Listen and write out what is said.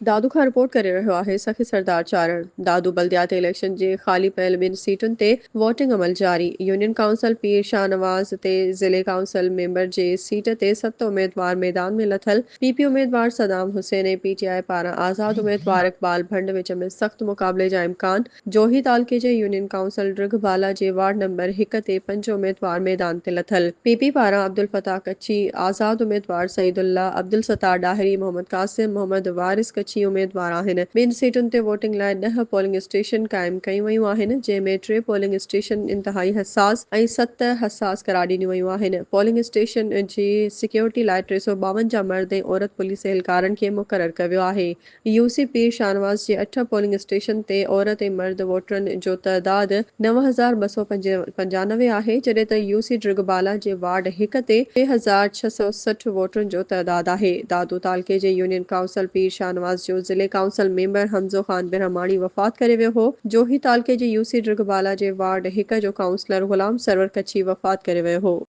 दादू खां रिपोर्ट करे रहियो आहे सखी सरदार चारण। दादू बल्दियाती इलेक्शन जे ख़ाली पयल ॿिनि सीटुनि ते वोटिंग अमल जारी। यूनियन काउंसिल पीर शाहनवाज़ ते ज़िले काउंसिल मेंबर जे सीट ते 7 उम्मीदवार मैदान में लथल। पीपी उम्मीदवार सदाम हुसैन ऐं पीटीआई पारां आज़ाद उम्मीदवार इकबाल भंड विच में सख़्त मुक़ाबले जा इम्कान। जोही तालके जे यूनियन काउंसिल ड्रिघबाला जे वार्ड नंबर 1 ते 5 उम्मीदवार मैदान ते लथल। पीपी पारां अब्दुल फताह कच्ची, आज़ाद उम्मीदवार सईदुल्ला, अब्दुल सत्तार डाहिरी, मोहम्मद कासिम, मोहम्मद वारिस कच्ची उम्मीदवार आहिनि। ॿिनि सीटुनि ते वोटिंग लाइ 10 पोलिंग स्टेशन क़ाइम कयूं वयूं आहिनि, जंहिं में 3 पोलिंग स्टेशन इंतहाई हसास ऐं 7 हसास करार ॾिनियूं वयूं आहिनि। पोलिंग स्टेशन जी सिक्योरिटी लाइ 352 मर्द ऐं औरत पुलिस एहलकारनि खे मुक़रर कयो वियो आहे। यूसी पीर शाहनवाज़ जे 8 पोलिंग स्टेशन ते औरत ऐं मर्द वोटरनि जो तइदाद 9295 आहे, जॾहिं त यूसी ड्रिघबाला जे वार्ड 1 ते 6660 वोटरनि जो तइदाद आहे। दादू तालके जे यूनियन काउंसिल पीर शाहनवाज़ जो ज़िले काउंसिल मेंबर हमज़ो ख़ान बिरहमाणी वफ़ात करे वियो हो। जोही तालके जे यूसी ड्रिघबाला जे वार्ड 1 जो काउंसलर ग़ुलाम सरवर कच्ची वफ़ात करे वियो हो।